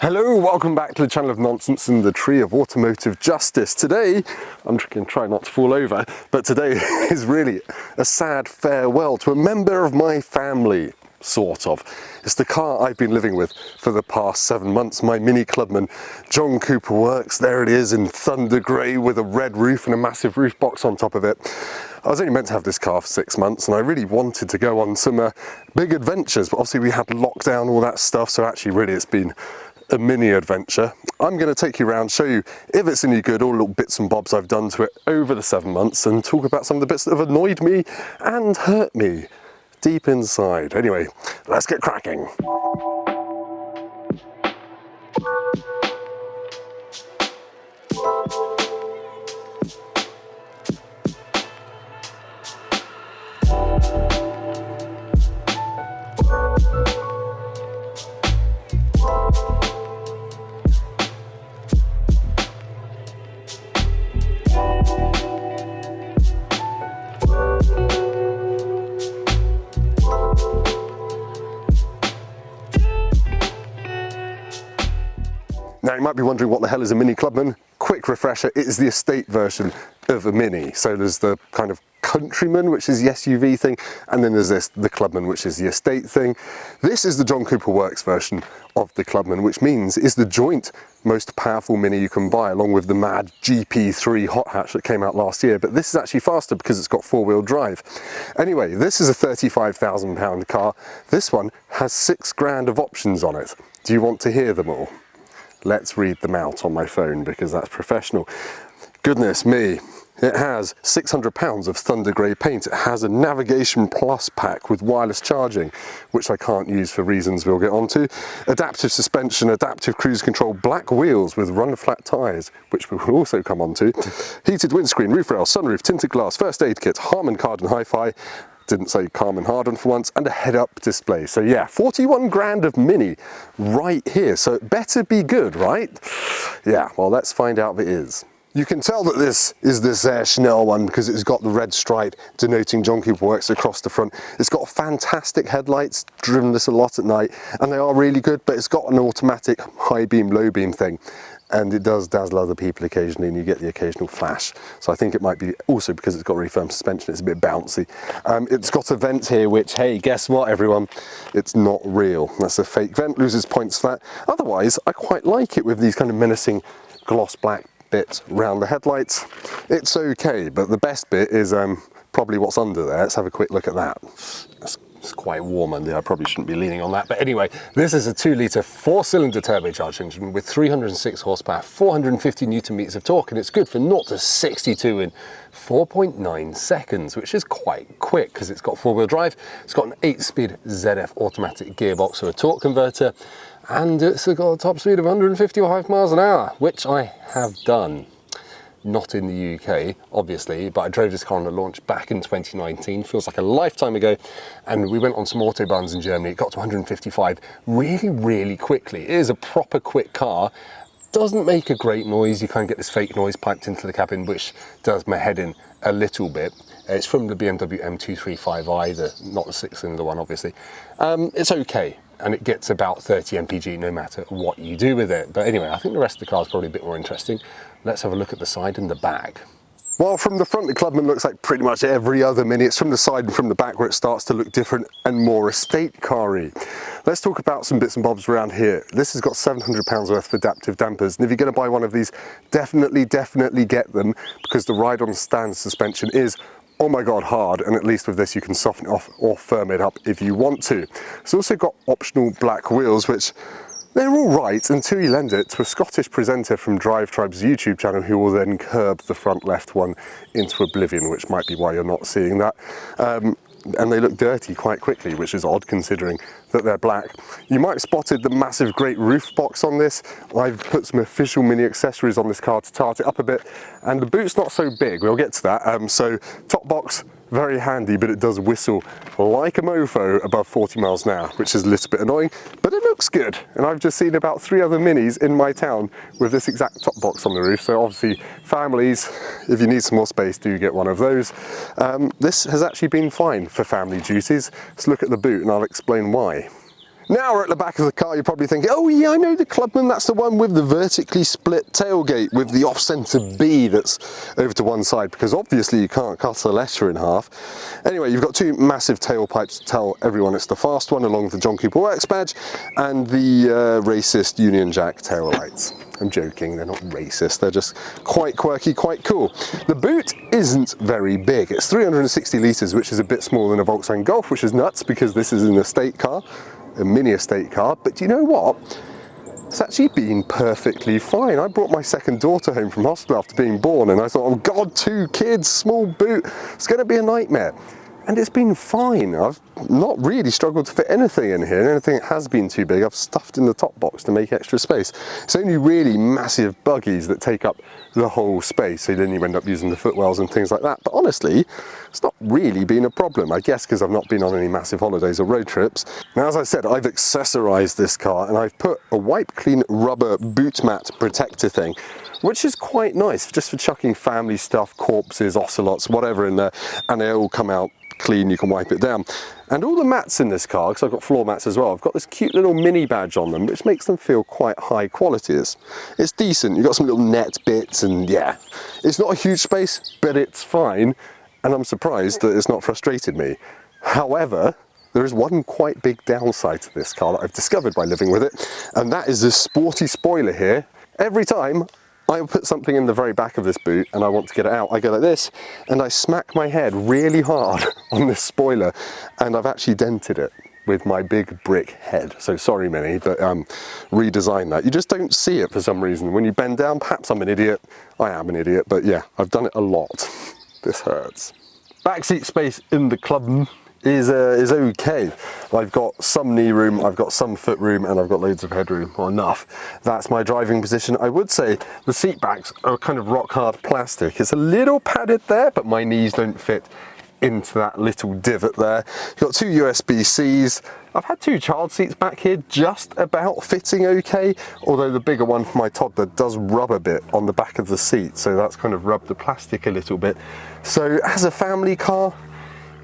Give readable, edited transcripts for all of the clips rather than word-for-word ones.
Hello, welcome back to the channel of nonsense and the tree of automotive justice. Today, I'm going to try not to fall over, but today is really a sad farewell to a member of my family, sort of. It's the car I've been living with for the past 7 months, my Mini Clubman John Cooper Works. There it is in thunder grey with a red roof and a massive roof box on top of it. I was only meant to have this car for 6 months and I really wanted to go on some big adventures, but obviously we had lockdown, all that stuff, so actually really it's been a mini adventure. I'm going to take you around, show you if it's any good, all the little bits and bobs I've done to it over the 7 months, and talk about some of the bits that have annoyed me and hurt me deep inside. Anyway, let's get cracking. Now you might be wondering what the hell is a Mini Clubman? Quick refresher, it is the estate version of a Mini. So there's the kind of Countryman, which is the SUV thing, and then there's this, the Clubman, which is the estate thing. This is the John Cooper Works version of the Clubman, which means it's the joint most powerful Mini you can buy, along with the mad GP3 hot hatch that came out last year. But this is actually faster because it's got four-wheel drive. Anyway, this is a £35,000 car. This one has 6 grand of options on it. Do you want to hear them all? Let's read them out on my phone because that's professional. Goodness me, it has £600 of thunder grey paint. It has a Navigation Plus pack with wireless charging, which I can't use for reasons we'll get onto. Adaptive suspension, adaptive cruise control, black wheels with run flat tyres, which we will also come onto. Heated windscreen, roof rail, sunroof, tinted glass, first aid kit, Harman Kardon Hi-Fi. Didn't say Carmen Harden for once, and a head-up display. So yeah, 41 grand of Mini right here. So it better be good, right? Yeah, well, let's find out if it is. You can tell that this is the Chanel one because it's got the red stripe denoting John Cooper Works across the front. It's got fantastic headlights, driven this a lot at night, and they are really good, but it's got an automatic high beam, low beam thing. And it does dazzle other people occasionally, and you get the occasional flash. So I think it might be also because it's got really firm suspension, it's a bit bouncy. It's got a vent here, which, hey, guess what, everyone? It's not real. That's a fake vent, loses points for that. Otherwise, I quite like it with these kind of menacing gloss black bits around the headlights. It's okay, but the best bit is probably what's under there. Let's have a quick look at that. It's quite warm under. I probably shouldn't be leaning on that, but anyway, this is a 2-litre 4-cylinder turbocharged engine with 306 horsepower, 450 newton meters of torque, and it's good for 0 to 62 in 4.9 seconds, which is quite quick because it's got 4-wheel drive. It's got an 8-speed ZF automatic gearbox or a torque converter, and it's got a top speed of 155 miles an hour, which I have done. Not in the UK, obviously, but I drove this car on a launch back in 2019, feels like a lifetime ago, and we went on some autobahns in Germany. It got to 155 really, really quickly. It is a proper quick car. Doesn't make a great noise. You kind of get this fake noise piped into the cabin, which does my head in a little bit. It's from the BMW M235i, not the 6-cylinder one, obviously. It's okay, and it gets about 30 mpg no matter what you do with it. But anyway, I think the rest of the car is probably a bit more interesting. Let's have a look at the side and the back. Well, from the front, the Clubman looks like pretty much every other Mini. It's from the side and from the back where it starts to look different and more estate car-y. Let's talk about some bits and bobs around here. This has got £700 worth of adaptive dampers, and if you're going to buy one of these, definitely get them, because the ride-on stand suspension is, oh my god, hard, and at least with this you can soften it off or firm it up if you want to. It's also got optional black wheels, which they're all right until you lend it to a Scottish presenter from Drive Tribe's YouTube channel, who will then curb the front left one into oblivion, which might be why you're not seeing that. And they look dirty quite quickly, which is odd considering that they're black. You might have spotted the massive great roof box on this. I've put some official Mini accessories on this car to tart it up a bit, and the boot's not so big, we'll get to that. So top box, very handy, but it does whistle like a mofo above 40 miles an hour, which is a little bit annoying, but it looks good. And I've just seen about 3 other Minis in my town with this exact top box on the roof. So obviously families, if you need some more space, do get one of those. This has actually been fine for family duties. Let's look at the boot and I'll explain why. Now we're at the back of the car, you're probably thinking, oh yeah, I know the Clubman, that's the one with the vertically split tailgate with the off-centre B that's over to one side, because obviously you can't cut a letter in half. Anyway, you've got two massive tailpipes to tell everyone it's the fast one, along with the John Cooper Works badge, and the racist Union Jack tail lights. I'm joking, they're not racist, they're just quite quirky, quite cool. The boot isn't very big, it's 360 litres, which is a bit smaller than a Volkswagen Golf, which is nuts because this is an estate car. A mini estate car, but you know what? It's actually been perfectly fine. I brought my second daughter home from hospital after being born and I thought, oh God, 2 kids, small boot, it's going to be a nightmare. And it's been fine. I've not really struggled to fit anything in here, and anything that has been too big I've stuffed in the top box to make extra space. It's only really massive buggies that take up the whole space, so then you end up using the footwells and things like that. But honestly, it's not really been a problem, I guess because I've not been on any massive holidays or road trips. Now, as I said, I've accessorised this car and I've put a wipe clean rubber boot mat protector thing, which is quite nice just for chucking family stuff, corpses, ocelots, whatever in there, and they all come out clean, you can wipe it down. And all the mats in this car, because I've got floor mats as well, I've got this cute little mini badge on them, which makes them feel quite high quality. It's decent, you've got some little net bits, and yeah, it's not a huge space, but it's fine, and I'm surprised that it's not frustrated me. However, there is one quite big downside to this car that I've discovered by living with it, and that is this sporty spoiler here. Every time I put something in the very back of this boot and I want to get it out, I go like this and I smack my head really hard on this spoiler, and I've actually dented it with my big brick head. So sorry Mini, but redesign that. You just don't see it for some reason. When you bend down, perhaps I'm an idiot. I am an idiot, but yeah, I've done it a lot. This hurts. Backseat space in the Clubman is okay. I've got some knee room, I've got some foot room, and I've got loads of headroom, or enough. That's my driving position. I would say the seat backs are kind of rock hard plastic. It's a little padded there, but my knees don't fit into that little divot there. You've got 2 USB-Cs. I've had 2 child seats back here, just about fitting okay, although the bigger one for my toddler does rub a bit on the back of the seat, so that's kind of rubbed the plastic a little bit. So as a family car,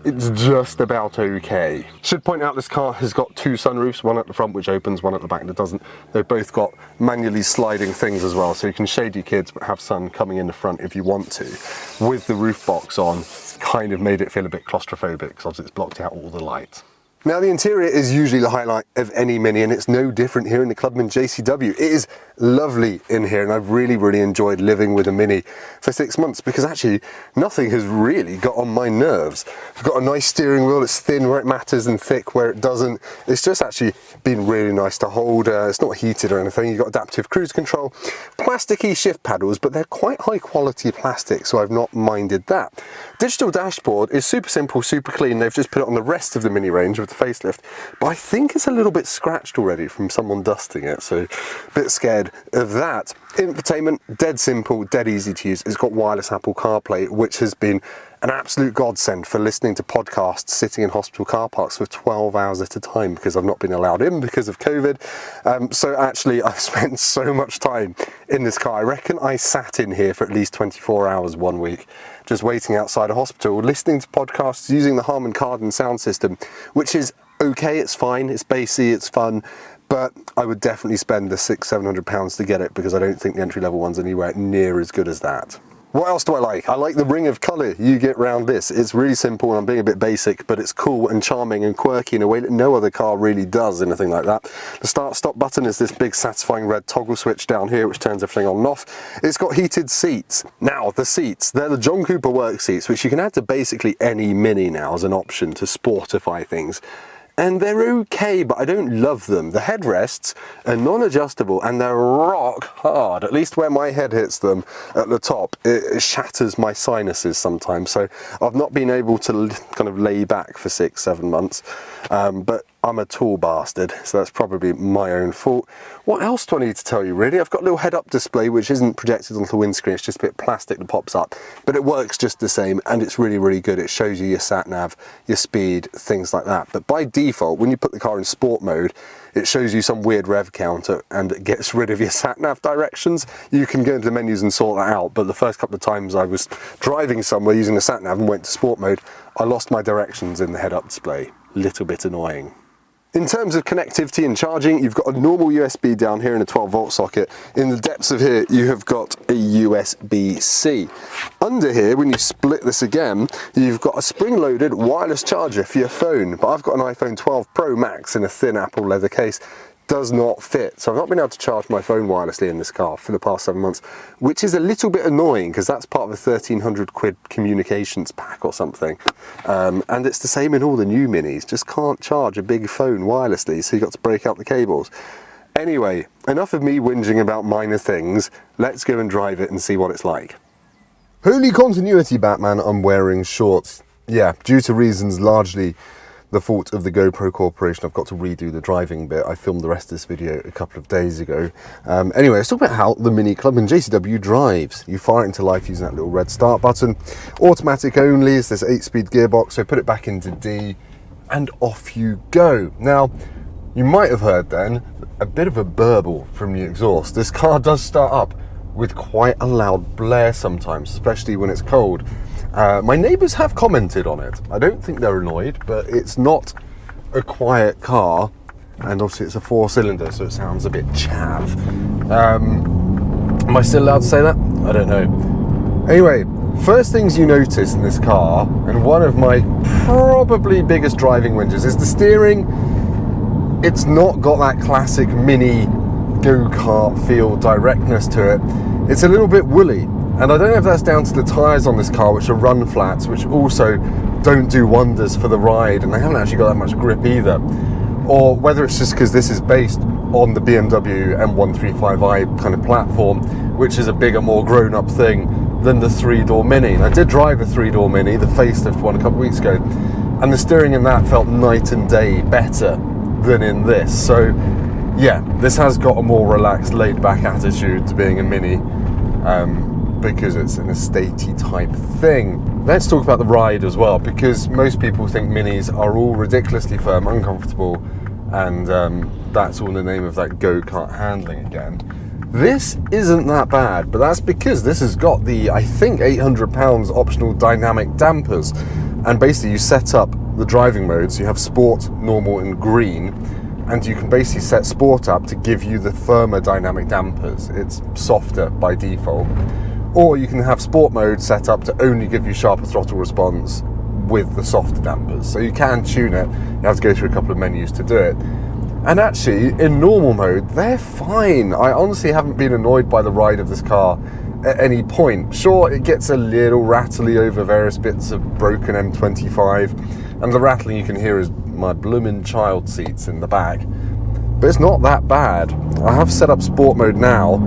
it's just about okay. Should point out this car has got 2 sunroofs, one at the front which opens, one at the back that doesn't. They've both got manually sliding things as well, so you can shade your kids but have sun coming in the front if you want to. With the roof box on, it's kind of made it feel a bit claustrophobic because obviously it's blocked out all the light. Now, the interior is usually the highlight of any Mini, and it's no different here in the Clubman JCW. It is lovely in here, and I've really enjoyed living with a Mini for 6 months because actually nothing has really got on my nerves. I've got a nice steering wheel, it's thin where it matters and thick where it doesn't. It's just actually been really nice to hold. It's not heated or anything. You've got adaptive cruise control, plasticky shift paddles, but they're quite high quality plastic, so I've not minded that. Digital dashboard is super simple, super clean. They've just put it on the rest of the Mini range with the facelift, but I think it's a little bit scratched already from someone dusting it, so a bit scared of that. Infotainment, dead simple, dead easy to use. It's got wireless Apple CarPlay, which has been an absolute godsend for listening to podcasts sitting in hospital car parks for 12 hours at a time because I've not been allowed in because of COVID. So actually I've spent so much time in this car. I reckon I sat in here for at least 24 hours one week just waiting outside a hospital, listening to podcasts, using the Harman Kardon sound system, which is okay, it's fine, it's bassy, it's fun, but I would definitely spend the £600–700 to get it because I don't think the entry-level one's anywhere near as good as that. What else do I like? I like the ring of colour you get round this. It's really simple and I'm being a bit basic, but it's cool and charming and quirky in a way that no other car really does anything like that. The start-stop button is this big satisfying red toggle switch down here which turns everything on and off. It's got heated seats. Now, the seats, they're the John Cooper Works seats, which you can add to basically any Mini now as an option to sportify things. And they're okay, but I don't love them. The headrests are non-adjustable and they're rock hard. At least where my head hits them at the top, it shatters my sinuses sometimes. So I've not been able to kind of lay back for 6–7 months. But I'm a tall bastard, so that's probably my own fault. What else do I need to tell you, really? I've got a little head-up display which isn't projected onto the windscreen, it's just a bit of plastic that pops up, but it works just the same and it's really good. It shows you your sat-nav, your speed, things like that. But by default, when you put the car in sport mode, it shows you some weird rev counter and it gets rid of your sat-nav directions. You can go into the menus and sort that out, but the first couple of times I was driving somewhere using the sat-nav and went to sport mode, I lost my directions in the head-up display. Little bit annoying. In terms of connectivity and charging, you've got a normal USB down here in a 12-volt socket. In the depths of here, you have got a USB-C. Under here, when you split this again, you've got a spring-loaded wireless charger for your phone. But I've got an iPhone 12 Pro Max in a thin Apple leather case. Does not fit. So I've not been able to charge my phone wirelessly in this car for the past 7 months, which is a little bit annoying because that's part of a 1,300 quid communications pack or something. And it's the same in all the new Minis, just can't charge a big phone wirelessly, so you've got to break out the cables. Anyway, enough of me whinging about minor things, let's go and drive it and see what it's like. Holy continuity, Batman, I'm wearing shorts. Yeah, due to reasons largely the fault of the GoPro Corporation, I've got to redo the driving bit. I filmed the rest of this video a couple of days ago. Anyway, let's talk about how the Mini Clubman JCW drives. You fire it into life using that little red start button. Automatic only, it's this 8-speed gearbox, so put it back into D, and off you go. Now, you might have heard then a bit of a burble from the exhaust. This car does start up with quite a loud blare sometimes, especially when it's cold. My neighbours have commented on it. I don't think they're annoyed, but it's not a quiet car, and obviously it's a 4-cylinder, so it sounds a bit chav. Am I still allowed to say that? I don't know. Anyway, first things you notice in this car, and one of my probably biggest driving whinges, is the steering. It's not got that classic Mini go-kart feel directness to it. It's a little bit woolly. And I don't know if that's down to the tyres on this car, which are run flats, which also don't do wonders for the ride, and they haven't actually got that much grip either. Or whether it's just because this is based on the BMW M135i kind of platform, which is a bigger, more grown-up thing than the 3-door Mini. And I did drive a 3-door Mini, the facelift one, a couple of weeks ago, and the steering in that felt night and day better than in this. So yeah, this has got a more relaxed, laid-back attitude to being a Mini. Because it's an estatey type thing. Let's talk about the ride as well, because most people think Minis are all ridiculously firm, uncomfortable, and that's all in the name of that go-kart handling again. This isn't that bad, but that's because this has got the, I think, £800 optional dynamic dampers, and basically you set up the driving modes. You have Sport, Normal and Green, and you can basically set Sport up to give you the firmer dynamic dampers. It's softer by default. Or you can have Sport mode set up to only give you sharper throttle response with the softer dampers. So you can tune it. You have to go through a couple of menus to do it. And actually, in normal mode, they're fine. I honestly haven't been annoyed by the ride of this car at any point. Sure, it gets a little rattly over various bits of broken M25, and the rattling you can hear is my bloomin' child seats in the back. But it's not that bad. I have set up Sport mode now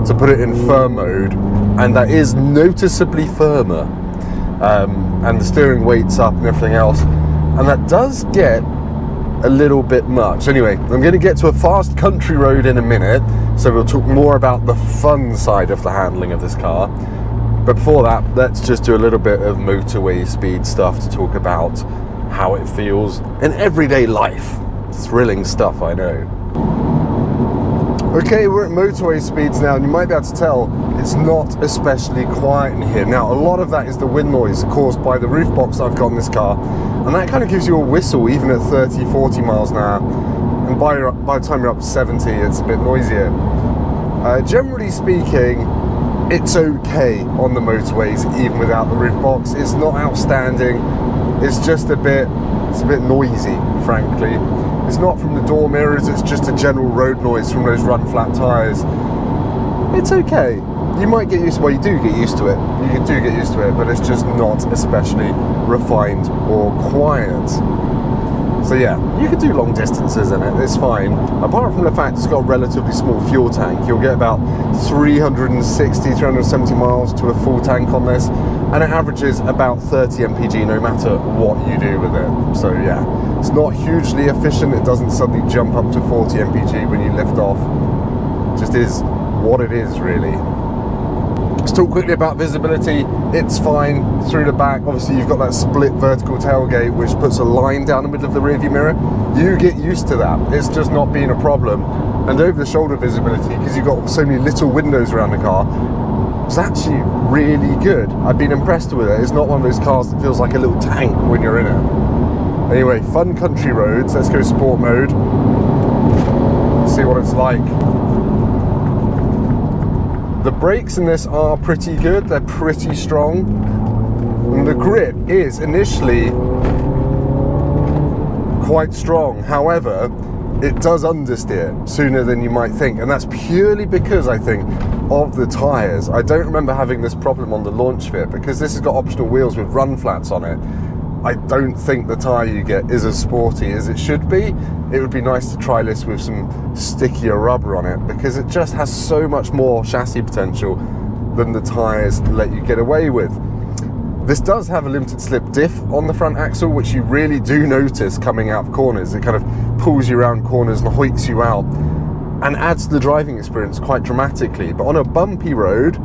to put it in firm mode, and that is noticeably firmer, and the steering weight's up and everything else, and that does get a little bit much. Anyway, I'm going to get to a fast country road in a minute, so we'll talk more about the fun side of the handling of this car. But before that, let's just do a little bit of motorway speed stuff to talk about how it feels in everyday life. Thrilling stuff, I know. Okay, we're at motorway speeds now, and you might be able to tell it's not especially quiet in here. Now, a lot of that is the wind noise caused by the roof box I've got in this car, and that kind of gives you a whistle even at 30, 40 miles an hour, and by the time you're up to 70, it's a bit noisier. Generally speaking, it's okay on the motorways, even without the roof box. It's not outstanding, it's just a bit noisy, frankly. It's not from the door mirrors, it's just a general road noise from those run flat tyres. It's okay. You might get used to it, well, you do get used to it. You do get used to it, but it's just not especially refined or quiet. So yeah, you can do long distances in it, it's fine. Apart from the fact it's got a relatively small fuel tank, you'll get about 360, 370 miles to a full tank on this, and it averages about 30 mpg no matter what you do with it. So yeah, it's not hugely efficient, it doesn't suddenly jump up to 40 mpg when you lift off. It just is what it is, really. Let's talk quickly about visibility. It's fine through the back. Obviously you've got that split vertical tailgate which puts a line down the middle of the rearview mirror. You get used to that. It's just not been a problem. And over the shoulder visibility, because you've got so many little windows around the car, it's actually really good. I've been impressed with it. It's not one of those cars that feels like a little tank when you're in it. Anyway, fun country roads. Let's go sport mode. See what it's like. The brakes in this are pretty good. They're pretty strong. And the grip is initially quite strong. However, it does understeer sooner than you might think. And that's purely because, I think, of the tyres. I don't remember having this problem on the launch fit because this has got optional wheels with run flats on it. I don't think the tyre you get is as sporty as it should be. It would be nice to try this with some stickier rubber on it because it just has so much more chassis potential than the tyres let you get away with. This does have a limited slip diff on the front axle, which you really do notice coming out of corners. It kind of pulls you around corners and hoiks you out and adds to the driving experience quite dramatically. But on a bumpy road,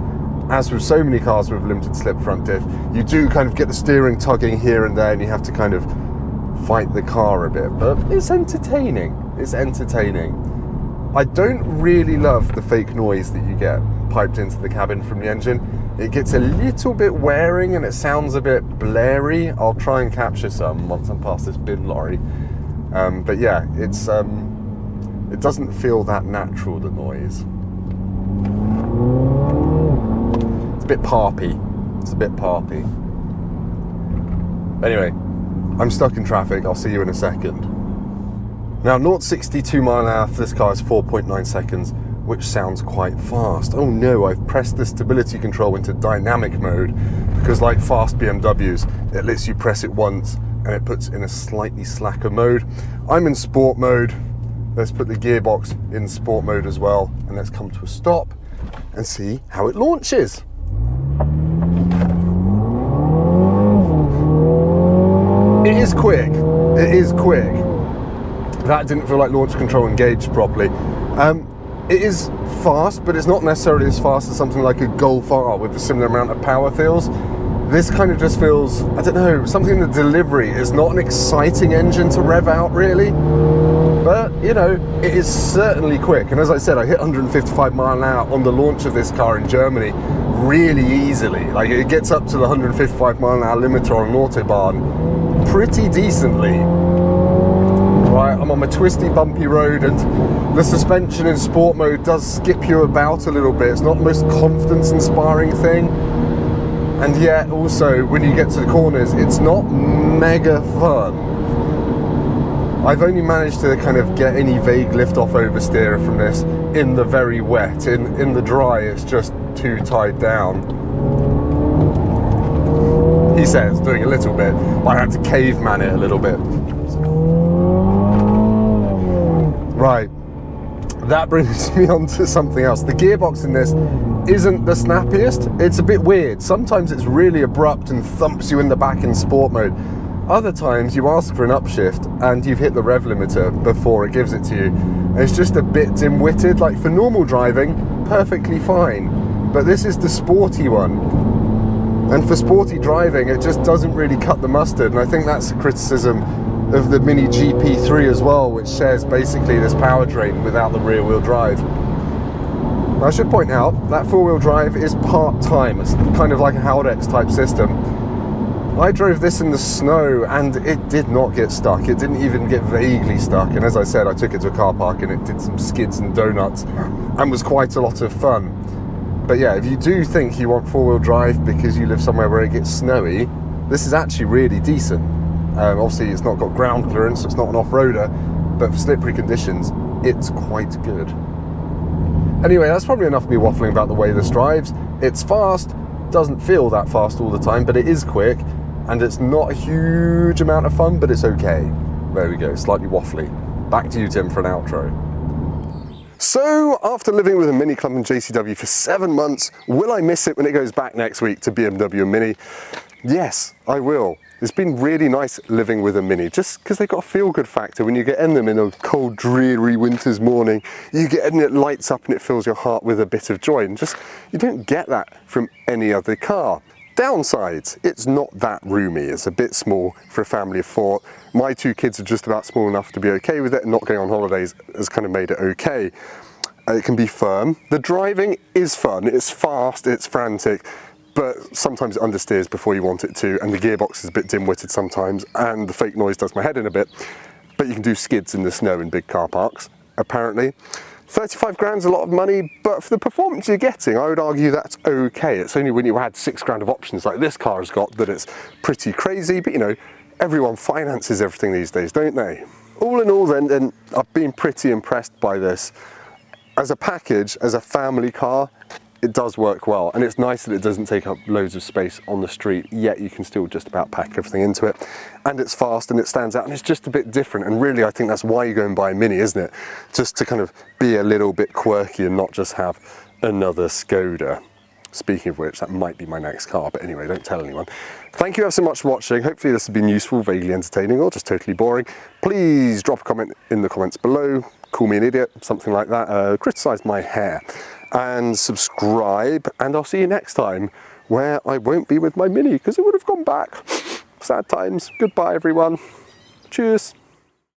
as with so many cars with limited slip front diff, you do kind of get the steering tugging here and there and you have to kind of fight the car a bit, but it's entertaining. It's entertaining. I don't really love the fake noise that you get piped into the cabin from the engine. It gets a little bit wearing and it sounds a bit blary. I'll try and capture some once I'm past this bin lorry. But yeah, it's it doesn't feel that natural, the noise. It's a bit parpy. It's a bit parpy. Anyway, I'm stuck in traffic. I'll see you in a second. Now, 0 to 62 mile an hour for this car is 4.9 seconds, which sounds quite fast. Oh no, I've pressed the stability control into dynamic mode because, like fast BMWs, it lets you press it once and it puts in a slightly slacker mode. I'm in sport mode. Let's put the gearbox in sport mode as well, and let's come to a stop and see how it launches. It is quick. It is quick. That didn't feel like launch control engaged properly. It is fast, but it's not necessarily as fast as something like a Golf R with a similar amount of power feels. This kind of just feels, I don't know, something in the delivery is not an exciting engine to rev out really, but you know, it is certainly quick. And as I said, I hit 155 mile an hour on the launch of this car in Germany really easily. Like, it gets up to the 155 mile an hour limiter on an Autobahn pretty decently. Right, I'm on my twisty, bumpy road, and the suspension in sport mode does skip you about a little bit. It's not the most confidence-inspiring thing. And yet, also, when you get to the corners, it's not mega fun. I've only managed to kind of get any vague lift-off oversteer from this in the very wet. In the dry, it's just too tied down. He says, doing a little bit, but I had to caveman it a little bit. Right, that brings me on to something else. The gearbox in this isn't the snappiest. It's a bit weird. Sometimes it's really abrupt and thumps you in the back in sport mode. Other times you ask for an upshift and you've hit the rev limiter before it gives it to you. And it's just a bit dim-witted. Like, for normal driving, perfectly fine. But this is the sporty one. And for sporty driving, it just doesn't really cut the mustard. And I think that's a criticism of the Mini GP3 as well, which shares basically this powertrain without the rear wheel drive. Now, I should point out that four-wheel drive is part-time. It's kind of like a Haldex type system. I drove this in the snow and it did not get stuck. It didn't even get vaguely stuck. And as I said, I took it to a car park and it did some skids and donuts and was quite a lot of fun. But yeah, if you do think you want four-wheel drive because you live somewhere where it gets snowy, this is actually really decent. Obviously, it's not got ground clearance, so it's not an off-roader, but for slippery conditions, it's quite good. Anyway, that's probably enough of me waffling about the way this drives. It's fast, doesn't feel that fast all the time, but it is quick, and it's not a huge amount of fun, but it's okay. There we go, slightly waffly. Back to you, Tim, for an outro. So, after living with a Mini Clubman JCW for 7 months, will I miss it when it goes back next week to BMW and Mini? Yes, I will. It's been really nice living with a Mini, just because they've got a feel-good factor. When you get in them in a cold, dreary winter's morning, you get in, it lights up and it fills your heart with a bit of joy. And just, you don't get that from any other car. Downsides, it's not that roomy. It's a bit small for a family of 4. My 2 kids are just about small enough to be okay with it, and not going on holidays has kind of made it okay. It can be firm. The driving is fun, it's fast, it's frantic, but sometimes it understeers before you want it to, and the gearbox is a bit dim-witted sometimes, and the fake noise does my head in a bit. But you can do skids in the snow in big car parks, apparently. 35 grand's a lot of money, but for the performance you're getting, I would argue that's okay. It's only when you add 6 grand of options like this car has got that it's pretty crazy, but you know, everyone finances everything these days, don't they? All in all then, I've been pretty impressed by this. As a package, as a family car, it does work well, and it's nice that it doesn't take up loads of space on the street, yet you can still just about pack everything into it. And it's fast and it stands out and it's just a bit different, and really I think that's why you go and buy a Mini, isn't it? Just to kind of be a little bit quirky and not just have another Skoda. Speaking of which, that might be my next car, but anyway, don't tell anyone. Thank you ever so much for watching. Hopefully this has been useful, vaguely entertaining, or just totally boring. Please drop a comment in the comments below, call me an idiot, something like that, criticise my hair, and subscribe, and I'll see you next time, where I won't be with my Mini, because it would have gone back. Sad times. Goodbye, everyone. Cheers.